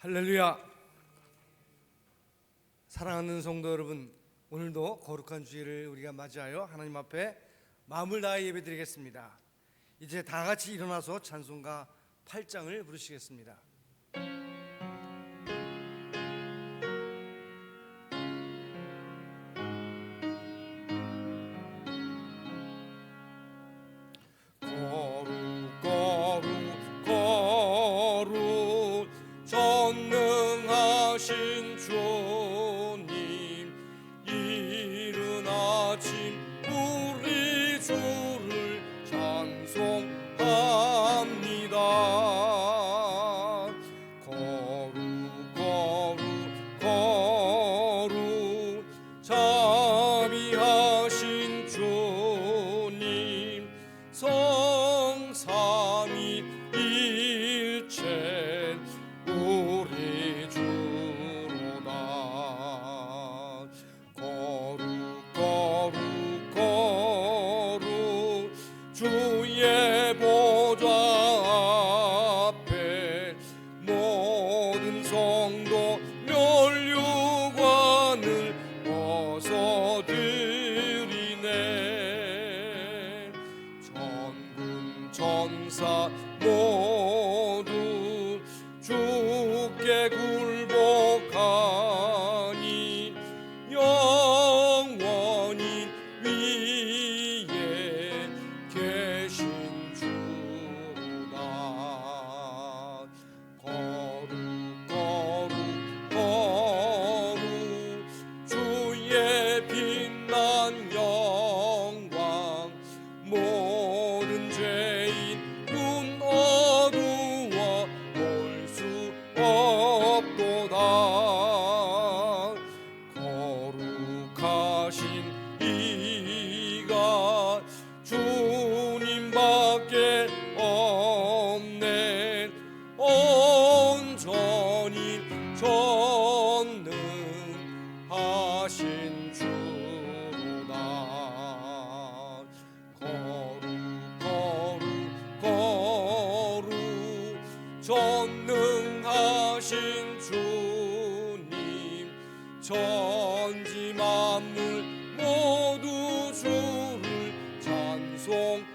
할렐루야. 사랑하는 성도 여러분, 오늘도 거룩한 주일을 우리가 맞이하여 하나님 앞에 마음을 다해 예배드리겠습니다. 이제 다 같이 일어나서 찬송가 8장을 부르시겠습니다. 전능하신 주님, 이른 아침 우리 주를 찬송합니다. 거룩 거룩 거룩 자비하신 주님, 성삼위일체 우리 주로다. 거룩 거룩 거룩 주의 보좌 앞에 모든 성도 멸류관을 벗어드리네. 천군 천사 모두 주께 굴복하니 영원히 위에 계신 주로다. 거룩 거룩 거룩 주의 빛난 영광, 모든 죄인 눈 어두워 볼 수 없도다. 거룩하신 이가 주님밖에 없네. 온전히 전능하신 주로다. 거룩 거룩 거룩 전능하신 주님, 천지 만물 모두 주를 찬송합니다.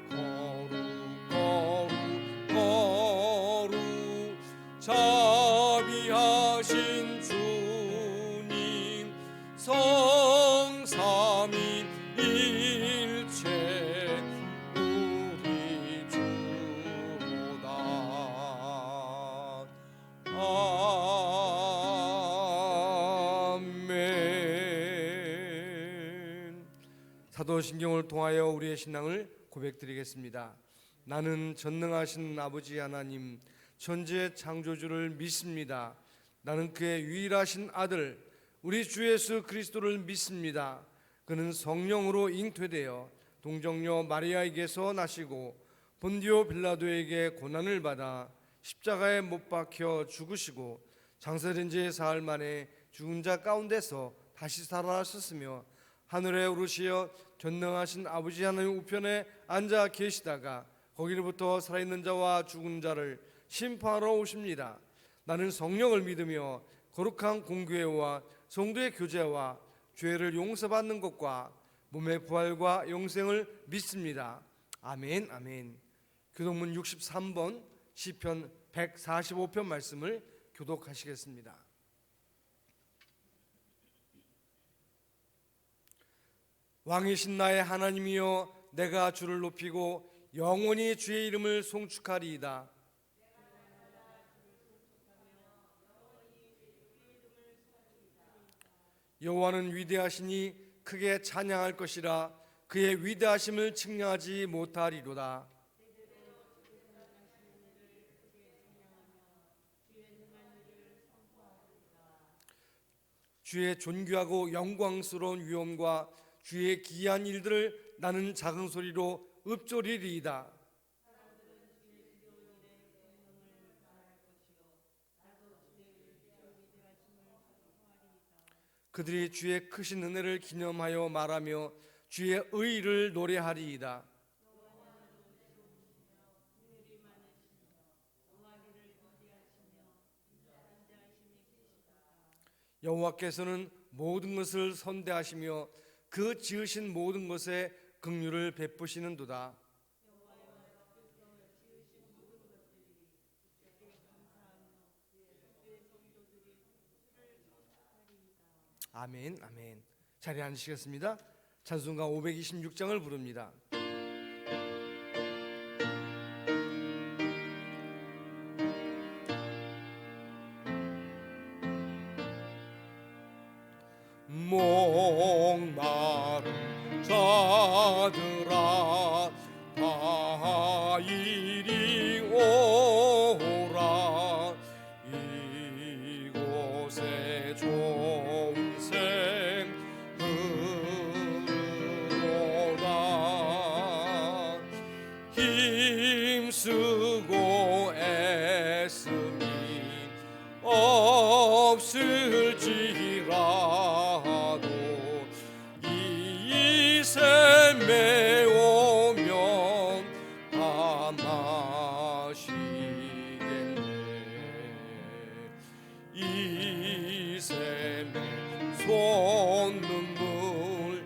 거룩 거룩 거룩 자비하신 주님, 성삼위일체 우리 주로다. 아멘. 사도신경을 통하여 우리의 신앙을 고백드리겠습니다. 나는 전능하신 아버지 하나님, 천지의 창조주를 믿습니다. 나는 그의 유일하신 아들 우리 주 예수 그리스도를 믿습니다. 그는 성령으로 잉태되어 동정녀 마리아에게서 나시고 본디오 빌라도에게 고난을 받아 십자가에 못 박혀 죽으시고 장사된 지 사흘 만에 죽은 자 가운데서 다시 살아나셨으며 하늘에 오르시어 전능하신 아버지 하나님 우편에 앉아 계시다가 거기로부터 살아있는 자와 죽은 자를 심판하러 오십니다. 나는 성령을 믿으며 거룩한 공교회와 성도의 교제와 죄를 용서받는 것과 몸의 부활과 영생을 믿습니다. 아멘. 아멘. 교독문 63번 시편 145편 말씀을 교독하시겠습니다. 왕이신 나의 하나님이여, 내가 주를 높이고 영원히 주의 이름을 송축하리이다. 여호와는 위대하시니 크게 찬양할 것이라. 그의 위대하심을 측량하지 못하리로다. 주의 존귀하고 영광스러운 위엄과 주의 기이한 일들을 나는 작은 소리로 읊조리리이다. 그들이 주의 크신 은혜를 기념하여 말하며 주의 의의를 노래하리이다. 여호와께서는 모든 것을 선대하시며 그 지으신 모든 것에 긍휼을 베푸시는도다. 아멘, 아멘. 자리에 앉으시겠습니다. 찬송가 526장을 부릅니다. 목마른 자들아 다 이리 오라. 이곳에 좋은 샘 흐르도다. 힘쓰고 애쓰니 없을지라도 이 샘에 오면 다 마시겠네. 이 샘에 솟는물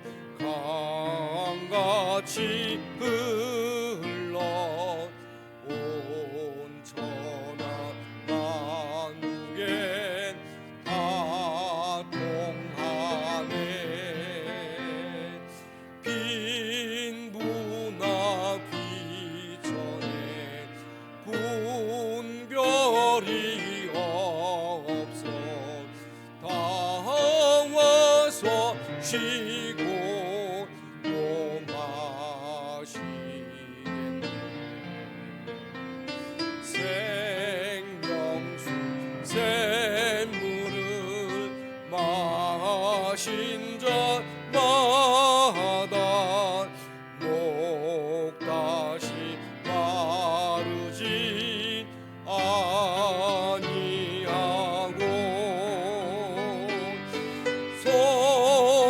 강같이 흘러 온 천하 만국엔 다 통하네. 빈부나 귀천에 분별이 없어 다 와서 쉬고 또 마시겠네. 생명수 샘물을 마신 자마다 목 다시 마르지 아니하고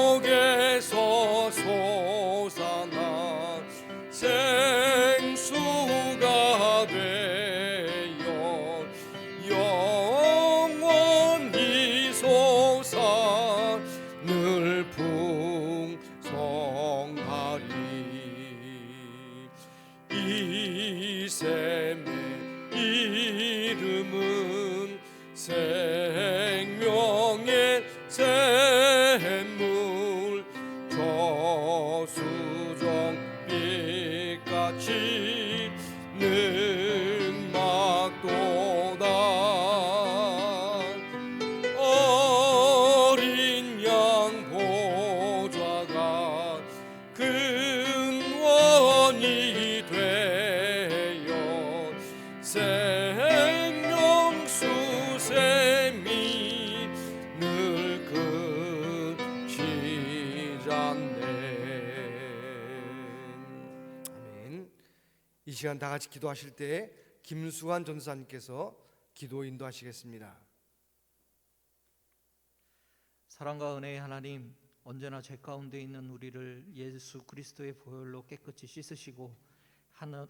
속에서 솟아난 생수가 되어 영원히 솟아 늘 풍성하리. 이 샘의 이름은 생명의 샘물. 저수정빛같이 능막도다. 어린 양 보좌가 근원이 되어 생명수 샘이 늘 그치지 않네. 아멘. 이 시간 다 같이 기도하실 때 김수환 전사님께서 기도 인도하시겠습니다. 사랑과 은혜의 하나님, 언제나 죄 가운데 있는 우리를 예수 그리스도의 보혈로 깨끗이 씻으시고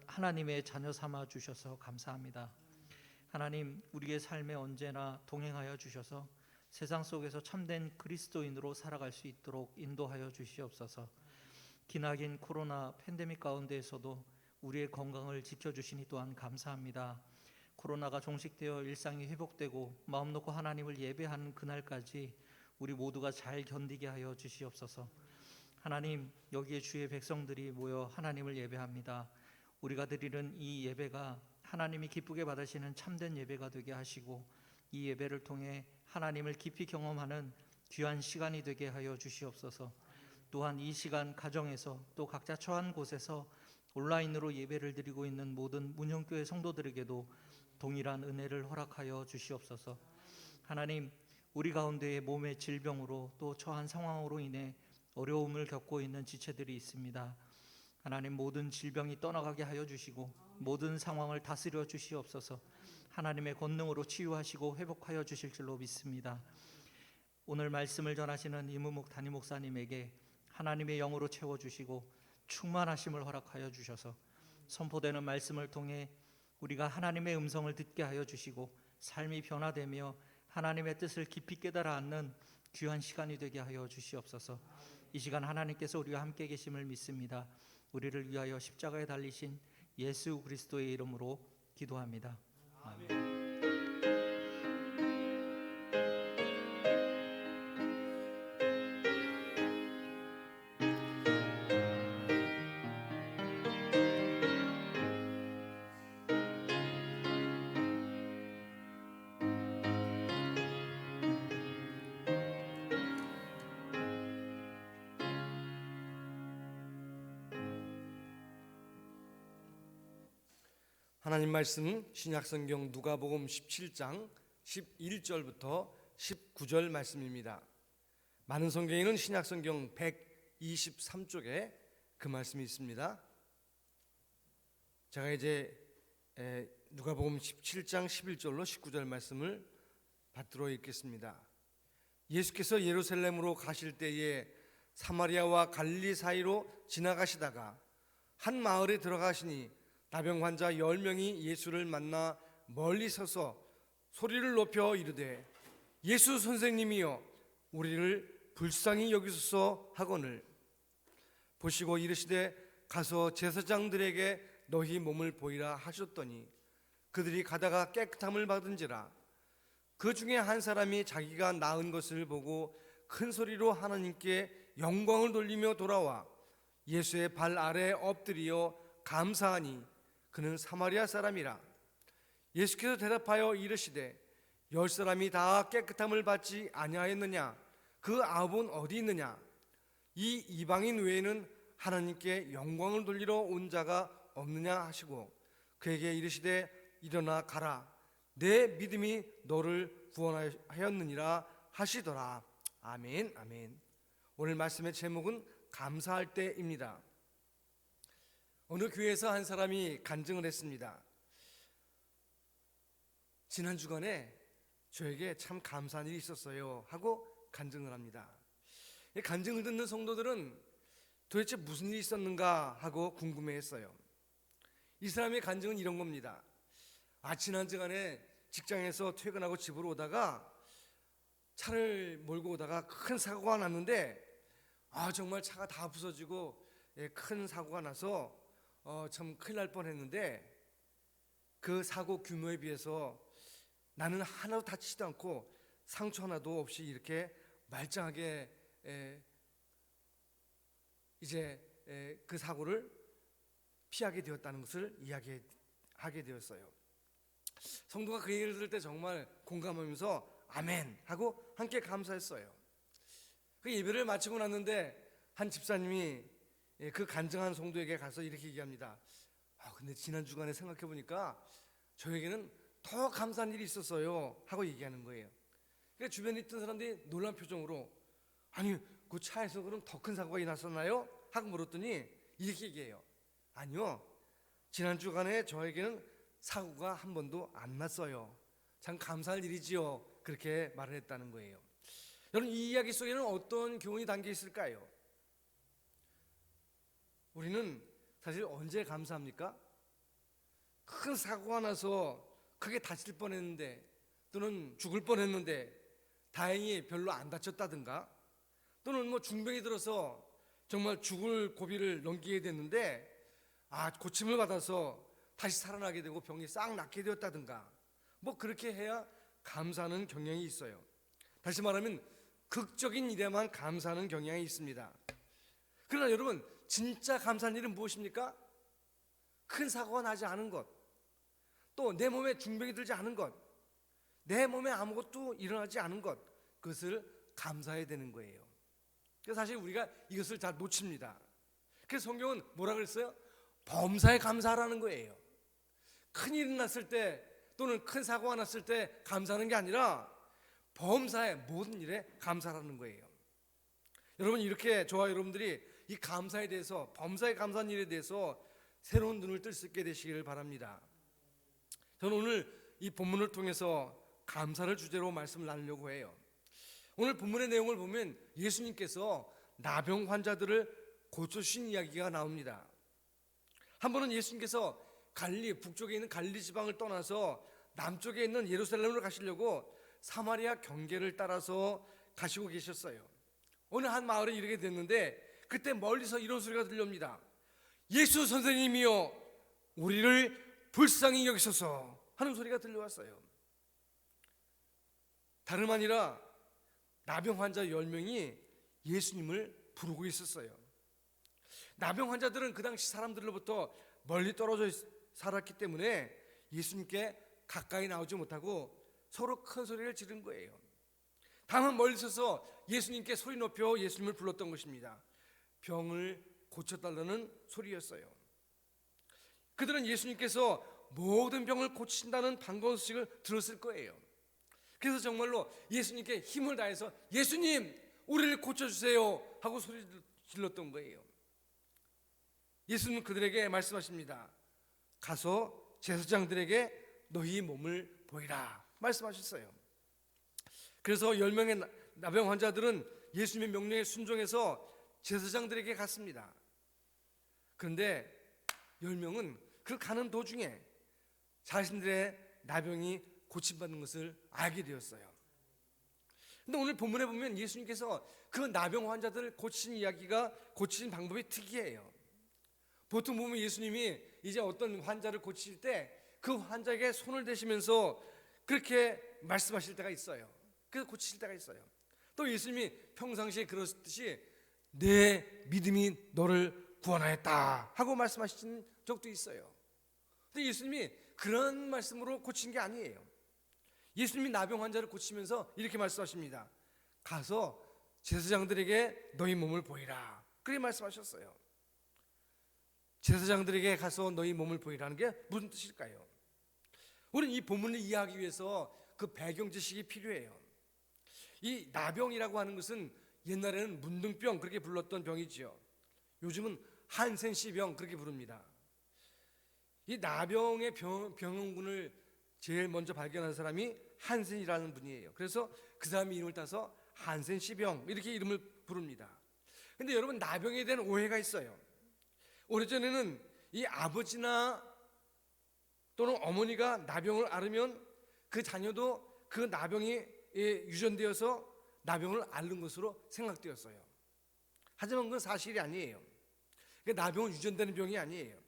하나님의 자녀 삼아 주셔서 감사합니다. 하나님, 우리의 삶에 언제나 동행하여 주셔서 세상 속에서 참된 그리스도인으로 살아갈 수 있도록 인도하여 주시옵소서. 기나긴 코로나 팬데믹 가운데에서도 우리의 건강을 지켜주시니 또한 감사합니다. 코로나가 종식되어 일상이 회복되고 마음 놓고 하나님을 예배하는 그날까지 우리 모두가 잘 견디게 하여 주시옵소서. 하나님, 여기에 주의 백성들이 모여 하나님을 예배합니다. 우리가 드리는 이 예배가 하나님이 기쁘게 받으시는 참된 예배가 되게 하시고 이 예배를 통해 하나님을 깊이 경험하는 귀한 시간이 되게 하여 주시옵소서. 또한 이 시간 가정에서 또 각자 처한 곳에서 온라인으로 예배를 드리고 있는 모든 문형교회 성도들에게도 동일한 은혜를 허락하여 주시옵소서. 하나님, 우리 가운데의 몸의 질병으로 또 처한 상황으로 인해 어려움을 겪고 있는 지체들이 있습니다. 하나님, 모든 질병이 떠나가게 하여 주시고 모든 상황을 다스려 주시옵소서. 하나님의 권능으로 치유하시고 회복하여 주실 줄로 믿습니다. 오늘 말씀을 전하시는 이무묵 담임 목사님에게 하나님의 영으로 채워주시고 충만하심을 허락하여 주셔서 선포되는 말씀을 통해 우리가 하나님의 음성을 듣게 하여 주시고 삶이 변화되며 하나님의 뜻을 깊이 깨달아 앉는 귀한 시간이 되게 하여 주시옵소서. 이 시간 하나님께서 우리와 함께 계심을 믿습니다. 우리를 위하여 십자가에 달리신 예수 그리스도의 이름으로 기도합니다. 아멘. 하나님 말씀은 신약성경 누가복음 17장 11절부터 19절 말씀입니다. 많은 성경에는 신약성경 123쪽에 그 말씀이 있습니다. 제가 이제 누가복음 17장 11절로 19절 말씀을 받들어 읽겠습니다. 예수께서 예루살렘으로 가실 때에 사마리아와 갈릴리 사이로 지나가시다가 한 마을에 들어가시니 나병 환자 10명이 예수를 만나 멀리 서서 소리를 높여 이르되 예수 선생님이여 우리를 불쌍히 여기소서 하거늘 보시고 이르시되 가서 제사장들에게 너희 몸을 보이라 하셨더니 그들이 가다가 깨끗함을 받은지라. 그 중에 한 사람이 자기가 나은 것을 보고 큰 소리로 하나님께 영광을 돌리며 돌아와 예수의 발 아래 엎드리어 감사하니 그는 사마리아 사람이라. 예수께서 대답하여 이르시되 10사람이 다 깨끗함을 받지 아니하였느냐? 그 아홉은 어디 있느냐? 이 이방인 외에는 하나님께 영광을 돌리러 온 자가 없느냐 하시고 그에게 이르시되 일어나 가라 내 믿음이 너를 구원하였느니라 하시더라. 아멘. 아멘. 오늘 말씀의 제목은 감사할 때입니다. 어느 교회에서 한 사람이 간증을 했습니다. 지난 주간에 저에게 참 감사한 일이 있었어요 하고 간증을 합니다. 이 간증을 듣는 성도들은 도대체 무슨 일이 있었는가 하고 궁금해했어요. 이 사람의 간증은 이런 겁니다. 지난 주간에 직장에서 퇴근하고 집으로 오다가 차를 몰고 오다가 큰 사고가 났는데 정말 차가 다 부서지고 큰 사고가 나서 참 큰일 날 뻔했는데 그 사고 규모에 비해서 나는 하나도 다치지도 않고 상처 하나도 없이 이렇게 말짱하게 이제 그 사고를 피하게 되었다는 것을 이야기하게 되었어요. 성도가 그 얘기를 들을 때 정말 공감하면서 아멘 하고 함께 감사했어요. 그 예배를 마치고 났는데 한 집사님이 그 간증한 성도에게 가서 이렇게 얘기합니다. 근데 지난 주간에 생각해 보니까 저에게는 더 감사한 일이 있었어요 하고 얘기하는 거예요. 그러니까 주변에 있던 사람들이 놀란 표정으로 아니 그 차에서 그럼 더 큰 사고가 났었나요? 하고 물었더니 이렇게 얘기해요. 아니요, 지난 주간에 저에게는 사고가 한 번도 안 났어요. 참 감사할 일이지요. 그렇게 말을 했다는 거예요. 여러분, 이 이야기 속에는 어떤 교훈이 담겨 있을까요? 우리는 사실 언제 감사합니까? 큰 사고가 나서 크게 다칠 뻔했는데 또는 죽을 뻔했는데 다행히 별로 안 다쳤다든가, 또는 중병이 들어서 정말 죽을 고비를 넘기게 됐는데 고침을 받아서 다시 살아나게 되고 병이 싹 낫게 되었다든가, 그렇게 해야 감사하는 경향이 있어요. 다시 말하면 극적인 일에만 감사하는 경향이 있습니다. 그러나 여러분, 진짜 감사한 일은 무엇입니까? 큰 사고가 나지 않은 것, 또 내 몸에 중병이 들지 않은 것, 내 몸에 아무것도 일어나지 않은 것, 그것을 감사해야 되는 거예요. 그래서 사실 우리가 이것을 잘 놓칩니다. 그래서 성경은 뭐라 그랬어요? 범사에 감사하라는 거예요. 큰일이 났을 때 또는 큰 사고가 났을 때 감사하는 게 아니라 범사의 모든 일에 감사하라는 거예요. 여러분, 이렇게 저와 여러분들이 이 감사에 대해서, 범사에 감사한 일에 대해서 새로운 눈을 뜰 수 있게 되시기를 바랍니다. 저는 오늘 이 본문을 통해서 감사를 주제로 말씀을 나누려고 해요. 오늘 본문의 내용을 보면 예수님께서 나병 환자들을 고쳐주신 이야기가 나옵니다. 한 번은 예수님께서 갈릴리 북쪽에 있는 갈릴리 지방을 떠나서 남쪽에 있는 예루살렘으로 가시려고 사마리아 경계를 따라서 가시고 계셨어요. 어느 한 마을에 이르게 됐는데 그때 멀리서 이런 소리가 들려옵니다. 예수 선생님이여 우리를 불쌍히 여기소서 하는 소리가 들려왔어요. 다름 아니라 나병 환자 10명이 예수님을 부르고 있었어요. 나병 환자들은 그 당시 사람들로부터 멀리 떨어져 살았기 때문에 예수님께 가까이 나오지 못하고 서로 큰 소리를 지른 거예요. 다만 멀리 서서 예수님께 소리 높여 예수님을 불렀던 것입니다. 병을 고쳐달라는 소리였어요. 그들은 예수님께서 모든 병을 고치신다는 반가운 소식을 들었을 거예요. 그래서 정말로 예수님께 힘을 다해서 예수님 우리를 고쳐주세요 하고 소리 질렀던 거예요. 예수님은 그들에게 말씀하십니다. 가서 제사장들에게 너희 몸을 보이라 말씀하셨어요. 그래서 10명의 나병 환자들은 예수님의 명령에 순종해서 제사장들에게 갔습니다. 그런데 10명은 그 가는 도중에 자신들의 나병이 고침받는 것을 알게 되었어요. 근데 오늘 본문에 보면 예수님께서 그 나병 환자들을 고치신 이야기가 고치신 방법이 특이해요. 보통 보면 예수님이 이제 어떤 환자를 고칠 때 그 환자에게 손을 대시면서 그렇게 말씀하실 때가 있어요. 그래서 고치실 때가 있어요. 또 예수님이 평상시에 그러셨듯이 내 믿음이 너를 구원하였다 하고 말씀하신 적도 있어요. 근데 예수님이 그런 말씀으로 고친 게 아니에요. 예수님이 나병 환자를 고치면서 이렇게 말씀하십니다. 가서 제사장들에게 너희 몸을 보이라 그렇게 말씀하셨어요. 제사장들에게 가서 너희 몸을 보이라는 게 무슨 뜻일까요? 우리는 이 본문을 이해하기 위해서 그 배경 지식이 필요해요. 이 나병이라고 하는 것은 옛날에는 문둥병 그렇게 불렀던 병이지요. 요즘은 한센시병 그렇게 부릅니다. 이 나병의 병원군을 제일 먼저 발견한 사람이 한센이라는 분이에요. 그래서 그 사람의 이름을 따서 한센시병 이렇게 이름을 부릅니다. 근데 여러분 나병에 대한 오해가 있어요. 오래전에는 이 아버지나 또는 어머니가 나병을 앓으면 그 자녀도 그 나병이 유전되어서 나병을 앓는 것으로 생각되었어요. 하지만 그건 사실이 아니에요. 나병은 유전되는 병이 아니에요.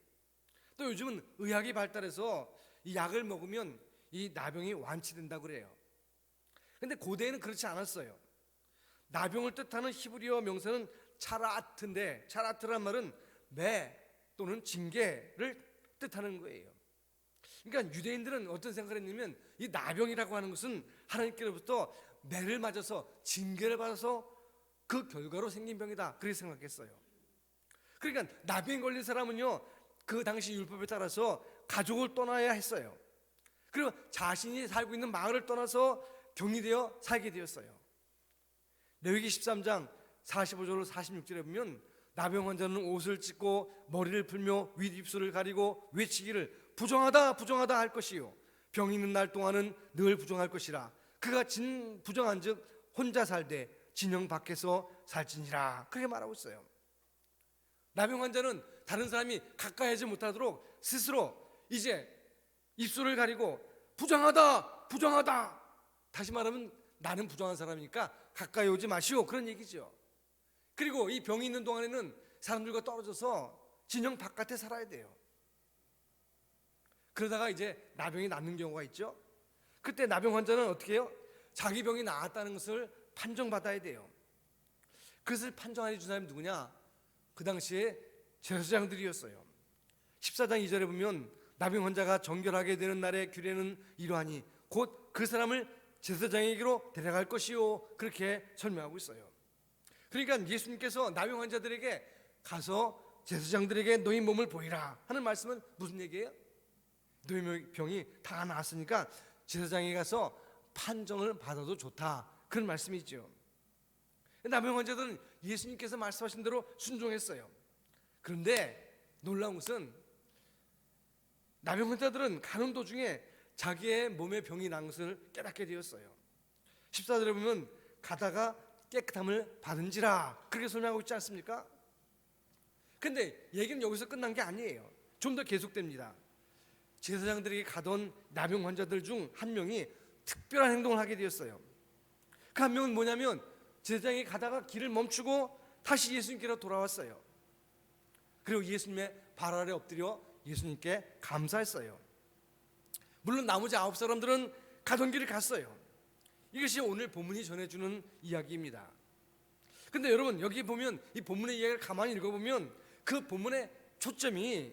또 요즘은 의학이 발달해서 이 약을 먹으면 이 나병이 완치된다고 그래요. 근데 고대에는 그렇지 않았어요. 나병을 뜻하는 히브리어 명사는 차라트인데 차라트란 말은 매 또는 징계를 뜻하는 거예요. 그러니까 유대인들은 어떤 생각을 했냐면 이 나병이라고 하는 것은 하나님께로부터 매를 맞아서 징계를 받아서 그 결과로 생긴 병이다 그렇게 생각했어요. 그러니까 나병에 걸린 사람은요 그 당시 율법에 따라서 가족을 떠나야 했어요. 그리고 자신이 살고 있는 마을을 떠나서 격리되어 살게 되었어요. 레위기 13장 45절로 46절에 보면 나병 환자는 옷을 찢고 머리를 풀며 윗입술을 가리고 외치기를 부정하다 부정하다 할 것이요 병이 있는 날 동안은 늘 부정할 것이라 그가 부정한즉 혼자 살되 진영 밖에서 살지니라 그렇게 말하고 있어요. 나병 환자는 다른 사람이 가까이 하지 못하도록 스스로 이제 입술을 가리고 부정하다 부정하다 다시 말하면 나는 부정한 사람이니까 가까이 오지 마시오 그런 얘기죠. 그리고 이 병이 있는 동안에는 사람들과 떨어져서 진영 바깥에 살아야 돼요. 그러다가 이제 나병이 낫는 경우가 있죠. 그때 나병 환자는 어떻게 해요? 자기 병이 나았다는 것을 판정받아야 돼요. 그것을 판정해 준 사람이 누구냐? 그 당시에 제사장들이었어요. 14장 2절에 보면 나병 환자가 정결하게 되는 날의 규례는 이러하니 곧 그 사람을 제사장에게로 데려갈 것이요 그렇게 설명하고 있어요. 그러니까 예수님께서 나병 환자들에게 가서 제사장들에게 너희 몸을 보이라 하는 말씀은 무슨 얘기예요? 너희 병이 다 나았으니까 제사장에 가서 판정을 받아도 좋다 그런 말씀이죠. 나병 환자들은 예수님께서 말씀하신 대로 순종했어요. 그런데 놀라운 것은 나병 환자들은 가는 도중에 자기의 몸에 병이 난 것을 깨닫게 되었어요. 14절에 보면 가다가 깨끗함을 받은지라 그렇게 설명하고 있지 않습니까? 근데 얘기는 여기서 끝난 게 아니에요. 좀 더 계속됩니다. 제사장들에게 가던 나병 환자들 중 한 명이 특별한 행동을 하게 되었어요. 그 한 명은 뭐냐면 제사장이 가다가 길을 멈추고 다시 예수님께로 돌아왔어요. 그리고 예수님의 발 아래 엎드려 예수님께 감사했어요. 물론 나머지 9사람들은 가던 길을 갔어요. 이것이 오늘 본문이 전해주는 이야기입니다. 근데 여러분, 여기 보면 이 본문의 이야기를 가만히 읽어보면 그 본문의 초점이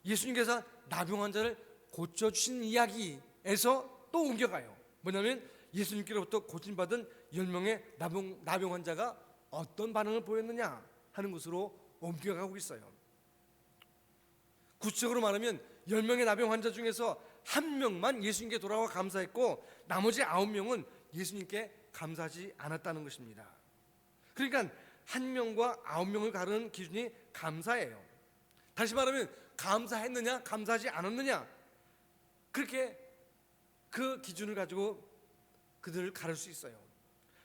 예수님께서 나병 환자를 고쳐주신 이야기에서 또 옮겨가요. 뭐냐면 예수님께로부터 고침받은 10명의 나병 환자가 어떤 반응을 보였느냐 하는 것으로 옮겨가고 있어요. 구체적으로 말하면 10명의 나병 환자 중에서 한 명만 예수님께 돌아와 감사했고 나머지 9명은 예수님께 감사하지 않았다는 것입니다. 그러니까 한 명과 9명을 가르는 기준이 감사예요. 다시 말하면 감사했느냐 감사하지 않았느냐, 그렇게 그 기준을 가지고 그들을 가를 수 있어요.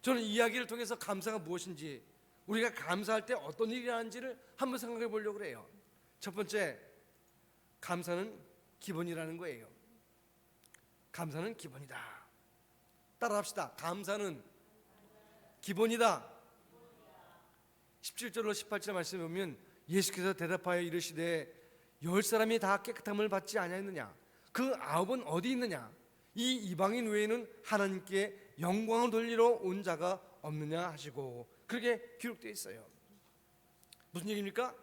저는 이 이야기를 통해서 감사가 무엇인지, 우리가 감사할 때 어떤 일이 일어나는지를 한번 생각해 보려고 해요. 첫 번째, 감사는 기본이라는 거예요. 감사는 기본이다. 따라합시다. 감사는 기본이다. 17절로 18절 말씀에 보면 예수께서 대답하여 이르시되 10사람이 다 깨끗함을 받지 아니하였느냐? 그 9은 어디 있느냐? 이 이방인 외에는 하나님께 영광을 돌리러 온 자가 없느냐 하시고, 그렇게 기록되어 있어요. 무슨 얘기입니까?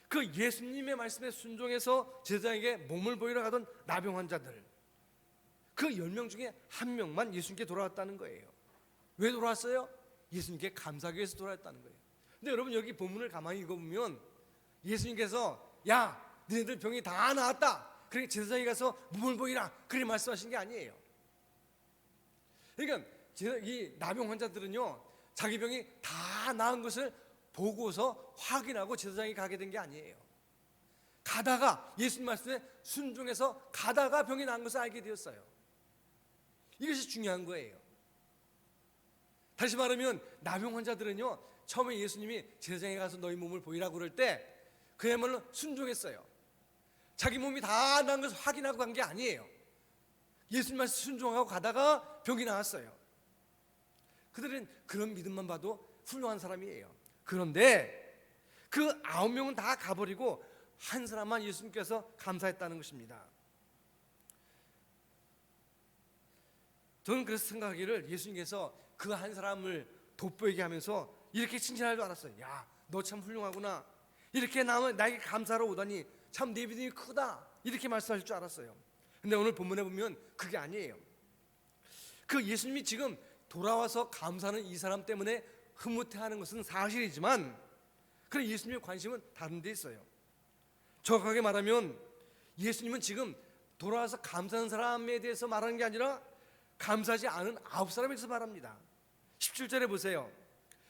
그 예수님의 말씀에 순종해서 제사장에게 몸을 보이러 가던 나병 환자들, 그 10명 중에 한 명만 예수님께 돌아왔다는 거예요. 왜 돌아왔어요? 예수님께 감사하기 위해서 돌아왔다는 거예요. 근데 여러분, 여기 본문을 가만히 읽어보면 예수님께서 야, 너희들 병이 다 나았다, 그러니까 제사장에 가서 몸을 보이라, 그렇게 말씀하신 게 아니에요. 그러니까 이 나병 환자들은요, 자기 병이 다 나은 것을 보고서 확인하고 제사장에 가게 된 게 아니에요. 가다가 예수님 말씀에 순종해서 가다가 병이 난 것을 알게 되었어요. 이것이 중요한 거예요. 다시 말하면 나병 환자들은요, 처음에 예수님이 제사장에 가서 너희 몸을 보이라고 그럴 때 그야말로 순종했어요. 자기 몸이 다 나은 것을 확인하고 간 게 아니에요. 예수님 말씀 순종하고 가다가 병이 나았어요. 그들은 그런 믿음만 봐도 훌륭한 사람이에요. 그런데 그 9명은 다 가버리고 한 사람만 예수님께서 감사했다는 것입니다. 저는 그래서 생각하기를 예수님께서 그 한 사람을 돋보이게 하면서 이렇게 칭찬할 줄 알았어요. 야, 너 참 훌륭하구나. 이렇게 나에게 감사하러 오다니 참 네 믿음이 크다, 이렇게 말씀하실 줄 알았어요. 근데 오늘 본문에 보면 그게 아니에요. 그 예수님이 지금 돌아와서 감사하는 이 사람 때문에 흐뭇해하는 것은 사실이지만, 그래 예수님의 관심은 다른 데 있어요. 정확하게 말하면 예수님은 지금 돌아와서 감사하는 사람에 대해서 말하는 게 아니라 감사하지 않은 9사람에 대해서 말합니다. 17절에 보세요.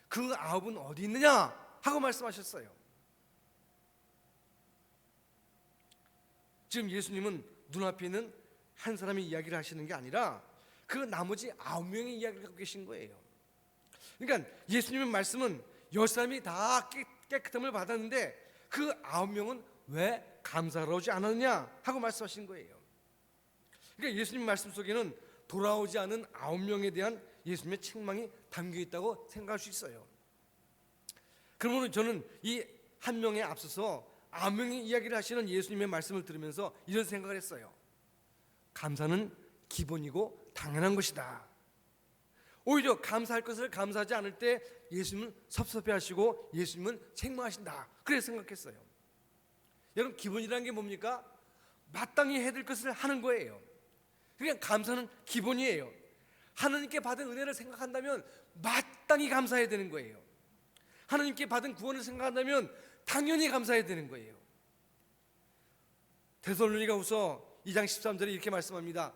그 9은 어디 있느냐 하고 말씀하셨어요. 지금 예수님은 눈앞에 있는 한 사람의 이야기를 하시는 게 아니라 그 나머지 9명의 이야기를 하고 계신 거예요. 그러니까 예수님의 말씀은 10사람이 다 깨끗함을 받았는데 그 9명은 왜 감사하러 오지 않았느냐 하고 말씀하신 거예요. 그러니까 예수님 말씀 속에는 돌아오지 않은 9명에 대한 예수님의 책망이 담겨 있다고 생각할 수 있어요. 그러면 저는 이 한 명에 앞서서 9명의 이야기를 하시는 예수님의 말씀을 들으면서 이런 생각을 했어요. 감사는 기본이고 당연한 것이다. 오히려 감사할 것을 감사하지 않을 때 예수님은 섭섭해하시고 예수님은 책망하신다, 그렇게 생각했어요. 여러분, 기본이라는 게 뭡니까? 마땅히 해야 될 것을 하는 거예요. 그러니까 감사는 기본이에요. 하나님께 받은 은혜를 생각한다면 마땅히 감사해야 되는 거예요. 하나님께 받은 구원을 생각한다면 당연히 감사해야 되는 거예요. 데살로니가후서 2장 13절에 이렇게 말씀합니다.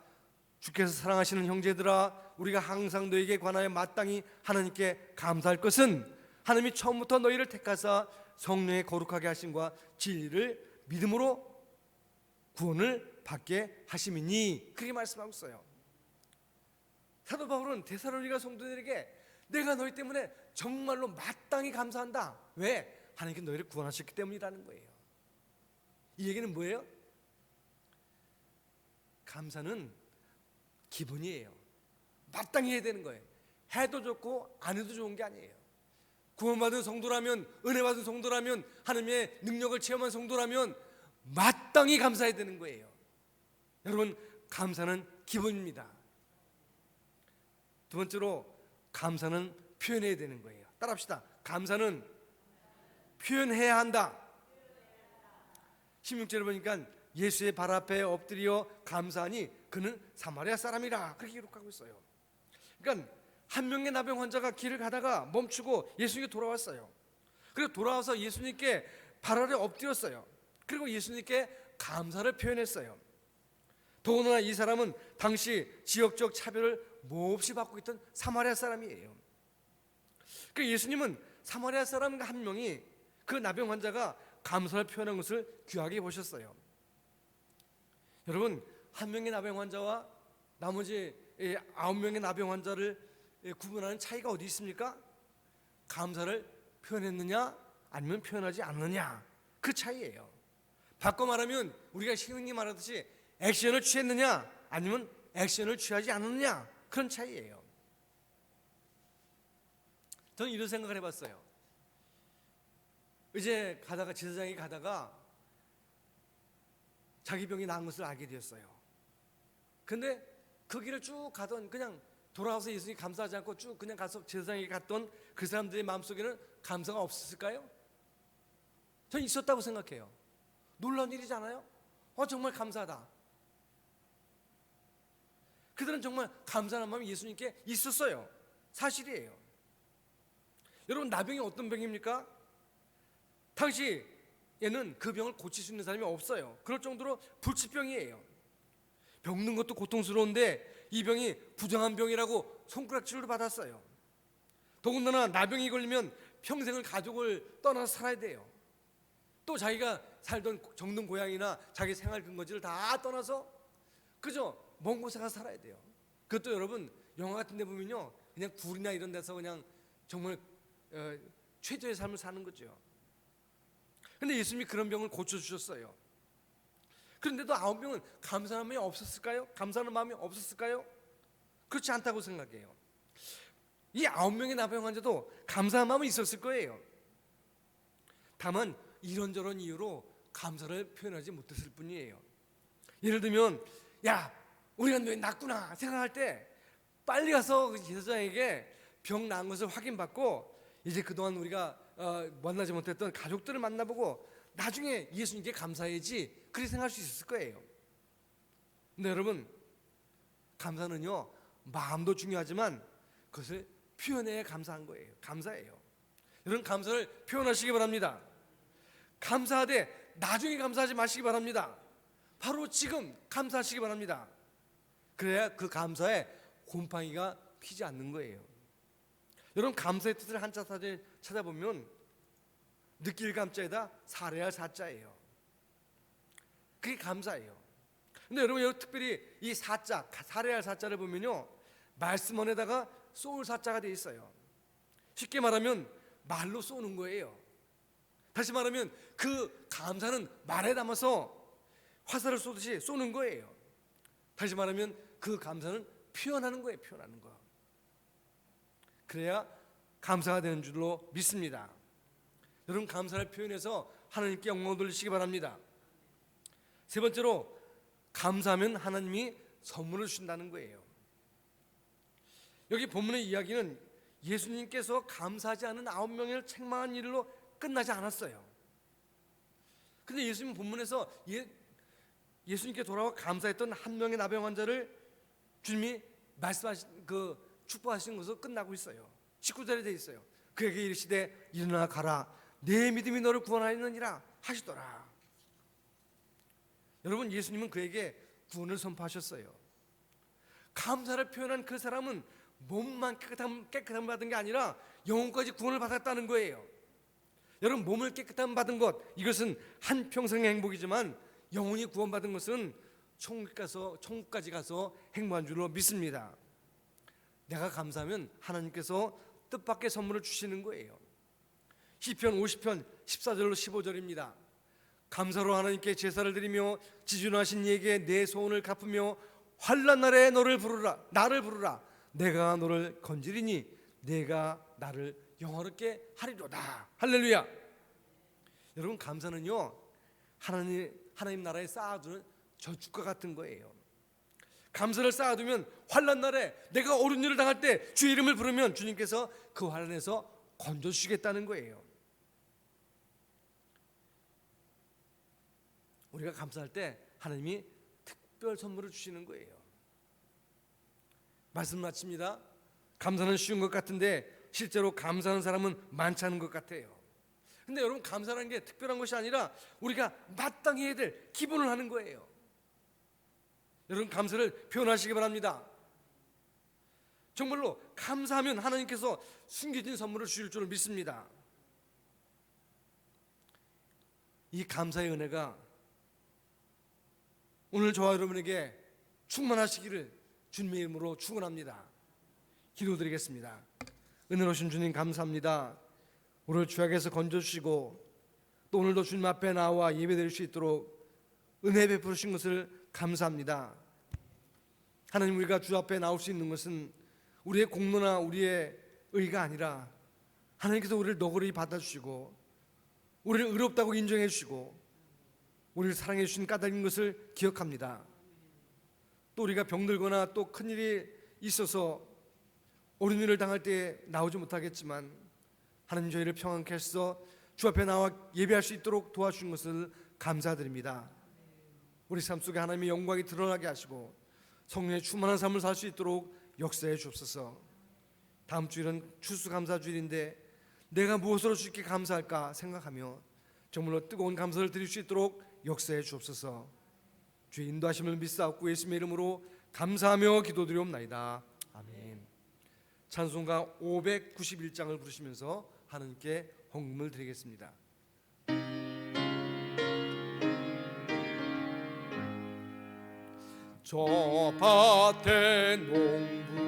주께서 사랑하시는 형제들아, 우리가 항상 너에게 관하여 마땅히 하나님께 감사할 것은 하나님이 처음부터 너희를 택하사 성령의 거룩하게 하심과 진리를 믿음으로 구원을 받게 하심이니, 그렇게 말씀하고 있어요. 사도 바울은 데살로니가 성도들에게 내가 너희 때문에 정말로 마땅히 감사한다. 왜? 하나님께 너희를 구원하셨기 때문이라는 거예요. 이 얘기는 뭐예요? 감사는 기본이에요. 마땅히 해야 되는 거예요. 해도 좋고 안 해도 좋은 게 아니에요. 구원받은 성도라면, 은혜 받은 성도라면, 하나님의 능력을 체험한 성도라면 마땅히 감사해야 되는 거예요. 여러분, 감사는 기본입니다. 두 번째로, 감사는 표현해야 되는 거예요. 따라합시다. 감사는 표현해야 한다. 16절에 보니까 예수의 발 앞에 엎드려 감사하니 그는 사마리아 사람이라, 그렇게 기록하고 있어요. 그러니까 한 명의 나병 환자가 길을 가다가 멈추고 예수님께 돌아왔어요. 그리고 돌아와서 예수님께 발 아래 엎드렸어요. 그리고 예수님께 감사를 표현했어요. 더구나 이 사람은 당시 지역적 차별을 몹시 받고 있던 사마리아 사람이에요. 그 예수님은 사마리아 사람 한 명이, 그 나병 환자가 감사를 표현한 것을 귀하게 보셨어요. 여러분, 한 명의 나병 환자와 나머지 9명의 나병 환자를 구분하는 차이가 어디 있습니까? 감사를 표현했느냐 아니면 표현하지 않느냐, 그 차이예요. 바꿔 말하면 우리가 흔히 말하듯이 액션을 취했느냐 아니면 액션을 취하지 않느냐, 그런 차이예요. 저는 이런 생각을 해봤어요. 이제 가다가, 제사장이 가다가 자기 병이 나은 것을 알게 되었어요. 근데 그 길을 쭉 가던, 그냥 돌아와서 예수님이 감사하지 않고 쭉 그냥 가서 제사장에게 갔던 그 사람들의 마음속에는 감사가 없었을까요? 저는 있었다고 생각해요. 놀라운 일이잖아요. 정말 감사하다. 그들은 정말 감사한 마음이 예수님께 있었어요. 사실이에요. 여러분, 나병이 어떤 병입니까? 당시에는 그 병을 고칠 수 있는 사람이 없어요. 그럴 정도로 불치병이에요. 병든 것도 고통스러운데 이 병이 부정한 병이라고 손가락질을 받았어요. 더군다나 나병이 걸리면 평생을 가족을 떠나서 살아야 돼요. 또 자기가 살던 정든 고향이나 자기 생활 근거지를 다 떠나서 그저 먼 곳에 가서 살아야 돼요. 그것도 여러분, 영화 같은 데 보면요, 그냥 굴이나 이런 데서 그냥 정말 최저의 삶을 사는 거죠. 근데 예수님이 그런 병을 고쳐주셨어요. 그런데도 9명은 감사하는 마음이 없었을까요? 감사하는 마음이 없었을까요? 그렇지 않다고 생각해요. 이 9명의 나병 환자도 감사한 마음이 있었을 거예요. 다만 이런저런 이유로 감사를 표현하지 못했을 뿐이에요. 예를 들면, 야, 우리가 왜 낫구나 생각할 때 빨리 가서 그 제사장에게 병 나은 것을 확인받고 이제 그동안 우리가 만나지 못했던 가족들을 만나보고 나중에 예수님께 감사해야지, 그렇게 생각할 수 있을 거예요. 근데 여러분, 감사는요, 마음도 중요하지만 그것을 표현해야 감사한 거예요. 감사해요. 여러분, 감사를 표현하시기 바랍니다. 감사하되 나중에 감사하지 마시기 바랍니다. 바로 지금 감사하시기 바랍니다. 그래야 그 감사에 곰팡이가 피지 않는 거예요. 여러분, 감사의 뜻을 한자 사전에 찾아보면 느낄 감자에다 사례할 사자예요. 그게 감사예요. 근데 여러분, 여기 특별히 이 사자, 사례할 사자를 보면요, 말씀 안에다가 쏠 사자가 돼 있어요. 쉽게 말하면 말로 쏘는 거예요. 다시 말하면 그 감사는 말에 담아서 화살을 쏘듯이 쏘는 거예요. 다시 말하면 그 감사는 표현하는 거예요. 표현하는 거. 그래야 감사가 되는 줄로 믿습니다. 여러분, 감사를 표현해서 하나님께 영광 돌리시기 바랍니다. 세 번째로, 감사하면 하나님이 선물을 주신다는 거예요. 여기 본문의 이야기는 예수님께서 감사하지 않은 9명을 책망한 일로 끝나지 않았어요. 근데 예수님 본문에서 예수님께 돌아와 감사했던 한 명의 나병 환자를 주님이 말씀하신 축복하시는 것으로 끝나고 있어요. 19절에 되어 있어요. 그에게 이르시되 일어나 가라, 내 믿음이 너를 구원하였느니라 하시더라. 여러분, 예수님은 그에게 구원을 선포하셨어요. 감사를 표현한 그 사람은 몸만 깨끗함 받은 게 아니라 영혼까지 구원을 받았다는 거예요. 여러분, 몸을 깨끗함 받은 것, 이것은 한평생의 행복이지만 영혼이 구원받은 것은 천국까지 가서 행복한 줄로 믿습니다. 내가 감사하면 하나님께서 뜻밖의 선물을 주시는 거예요. 시편 50편 14절로 15절입니다. 감사로 하나님께 제사를 드리며 지존하신 이에게 내 소원을 갚으며 환난 날에 나를 부르라. 내가 너를 건지리니 내가 나를 영화롭게 하리로다. 할렐루야. 여러분, 감사는요 하나님 나라에 쌓아두는 저축과 같은 거예요. 감사를 쌓아두면 환난 날에 내가 옳은 일을 당할 때 주의 이름을 부르면 주님께서 그 환난에서 건져주시겠다는 거예요. 우리가 감사할 때 하나님이 특별 선물을 주시는 거예요. 말씀 마칩니다. 감사는 쉬운 것 같은데 실제로 감사하는 사람은 많지 않은 것 같아요. 근데 여러분, 감사라는 게 특별한 것이 아니라 우리가 마땅히 해야 될 기본을 하는 거예요. 여러분, 감사를 표현하시기 바랍니다. 정말로 감사하면 하나님께서 숨겨진 선물을 주실 줄 믿습니다. 이 감사의 은혜가 오늘 저와 여러분에게 충만하시기를 주님의 이름으로 축원합니다. 기도드리겠습니다. 은혜로우신 주님, 감사합니다. 오늘 죄악에서 건져주시고 또 오늘도 주님 앞에 나와 예배드릴 수 있도록 은혜 베푸신 것을 감사합니다. 하나님, 우리가 주 앞에 나올 수 있는 것은 우리의 공로나 우리의 의가 아니라 하나님께서 우리를 너그러이 받아주시고 우리를 의롭다고 인정해 주시고 우리를 사랑해 주신 까닭인 것을 기억합니다. 또 우리가 병들거나 또 큰일이 있어서 옳은 일을 당할 때 나오지 못하겠지만 하나님, 저희를 평안케 하셔서 주 앞에 나와 예배할 수 있도록 도와주신 것을 감사드립니다. 우리 삶 속에 하나님의 영광이 드러나게 하시고 성령의 충만한 삶을 살 수 있도록 역사해 주옵소서. 다음 주일은 추수감사주일인데 내가 무엇으로 주께 감사할까 생각하며 정말로 뜨거운 감사를 드릴 수 있도록 역사해 주옵소서. 주의 인도하심을 믿사옵고 예수님의 이름으로 감사하며 기도드리옵나이다. 아멘. 찬송가 591장을 부르시면서 하나님께 헌금을 드리겠습니다. 저 밭에 농부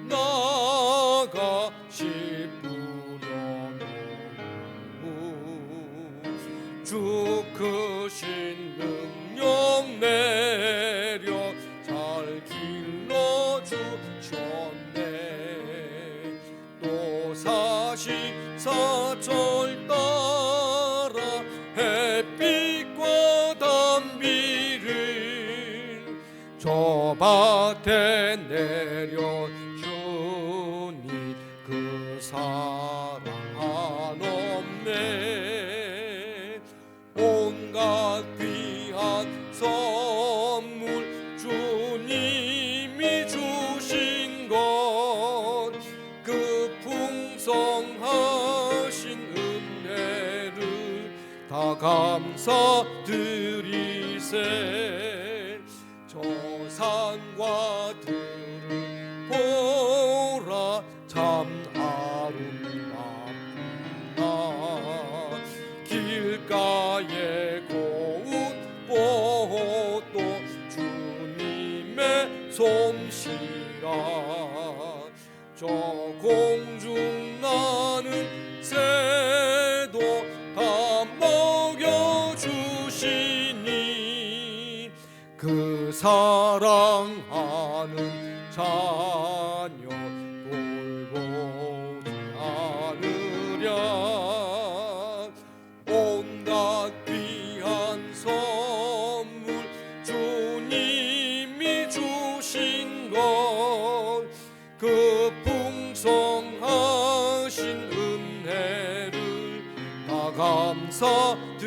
나가 씨 뿌려놓고 주 크신 능력 내려 잘 길러주셨네. 또 사시사철 따라 햇빛과 단비를 저 밭에 내려주니 그 사랑 한없네. 온갖 귀한 선물 주님이 주신 것, 그 풍성하신 은혜를 다 감사드리세. 저 산과 들을 보라 참 아름답구나. 길가에 고운 꽃도 주님의 솜씨라. 저 공중 나는 새도 다 먹여주시니 그 사랑하는 자녀 돌보지 않으랴. 온갖 귀한 선물 주님이 주신 것, 그 풍성하신 은혜를 다 감사드리세.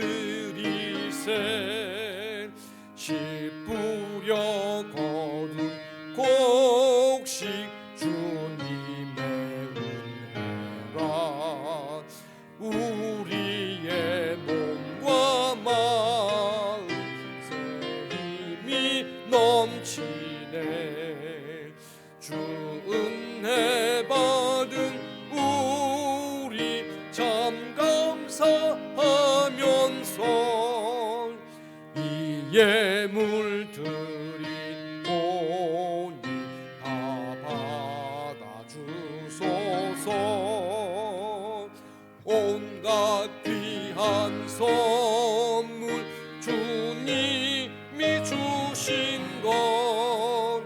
씨 뿌려 거둔 곡식 주님의 은혜라. 우리의 몸과 마음 새 힘이 넘치네. 주 은혜 받은 우리 참 감사하면서 이 예물 드리오니 다 받아주소서. 온갖 귀한 선물 주님이 주신 것,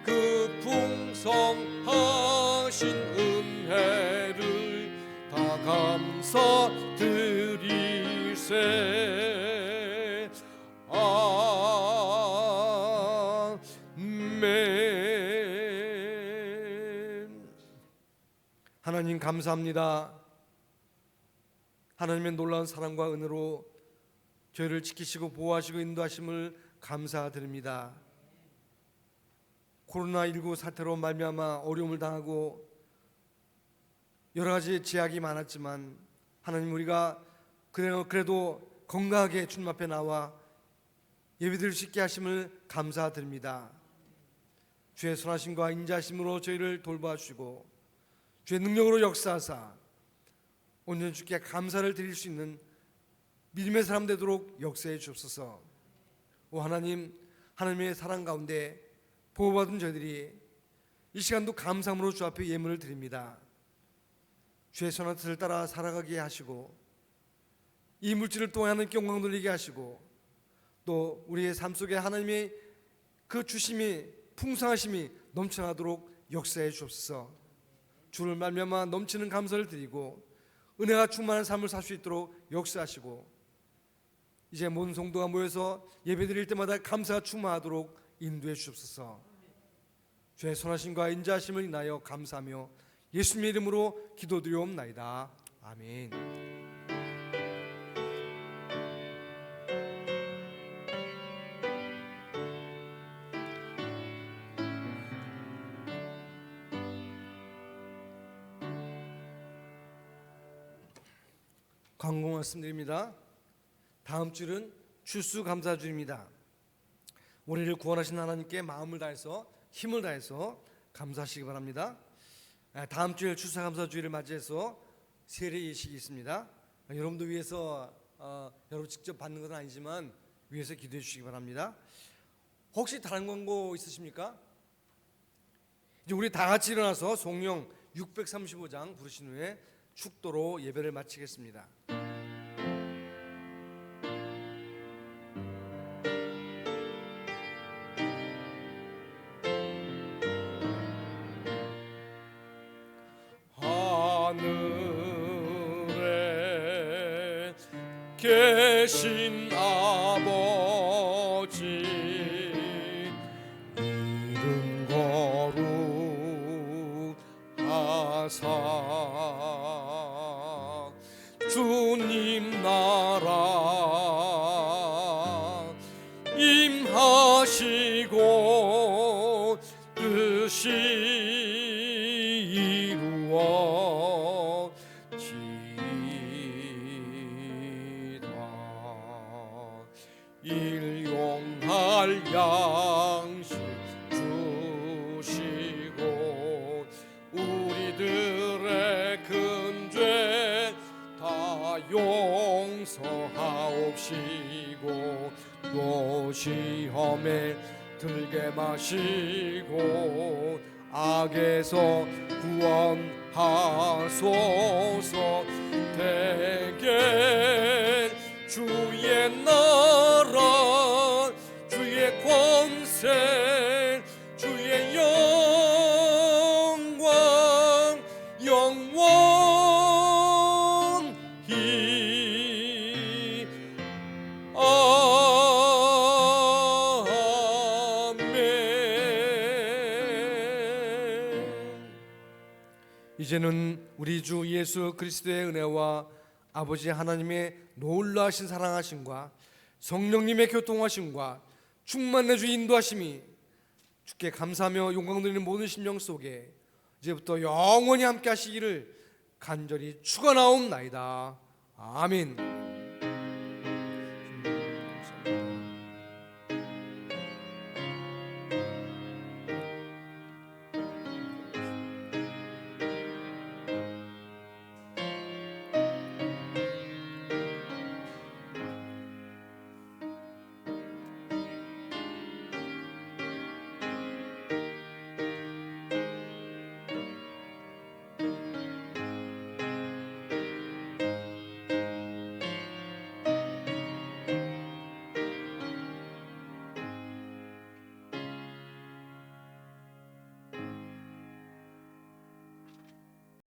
그 풍성한 감사드리세. 아멘. 하나님 감사합니다. 하나님의 놀라운 사랑과 은혜로 저희를 지키시고 보호하시고 인도하심을 감사드립니다. 코로나19 사태로 말미암아 어려움을 당하고 여러 가지 제약이 많았지만 하나님, 우리가 그래도 건강하게 주님 앞에 나와 예배드릴 수 있게 하심을 감사드립니다. 주의 선하심과 인자하심으로 저희를 돌봐주시고 주의 능력으로 역사하사 온전히 주께 감사를 드릴 수 있는 믿음의 사람 되도록 역사해 주옵소서. 오 하나님, 하나님의 사랑 가운데 보호받은 저희들이 이 시간도 감사함으로 주 앞에 예물을 드립니다. 주의 선한 뜻을 따라 살아가게 하시고 이 물질을 통해 하나님께 영광 돌리게 하시고 또 우리의 삶 속에 하나님의 그 주심이 풍성하심이 넘쳐나도록 역사해 주옵소서. 주를 말미암아 넘치는 감사를 드리고 은혜가 충만한 삶을 살 수 있도록 역사하시고 이제 모든 성도가 모여서 예배드릴 때마다 감사가 충만하도록 인도해 주옵소서. 주의 선하심과 인자하심을 인하여 감사하며 예수님의 이름으로 기도드리옵나이다. 아멘. 광고 말씀드립니다. 다음 주는 추수감사주입니다. 우리를 구원하신 하나님께 마음을 다해서 힘을 다해서 감사하시기 바랍니다. 다음 주에 추수감사주일을 맞이해서 세례 예식이 있습니다. 여러분도 위해서 여러분 직접 받는 것은 아니지만 위해서 기도해 주시기 바랍니다. 혹시 다른 광고 있으십니까? 이제 우리 다 같이 일어나서 성령 635장 부르신 후에 축도로 예배를 마치겠습니다. 하늘에 계신 아버지, 이름 거룩하사 주님 나라 임하시고 뜻이 이루어지다. 일용할 양식 주시고 우리들의 큰 죄 다 용서하옵시고 또 시험에 들게 마시고 악에서 구원하소서. 대개 주의 나라 주의 권세 주의 영광 영원히 아멘. 이제는 우리 주 예수 그리스도의 은혜와 아버지 하나님의 놀라신 사랑하심과 성령님의 교통하심과 충만한 주 인도하심이 주께 감사하며 영광 드리는 모든 심령 속에 이제부터 영원히 함께 하시기를 간절히 축원하옵나이다. 아멘.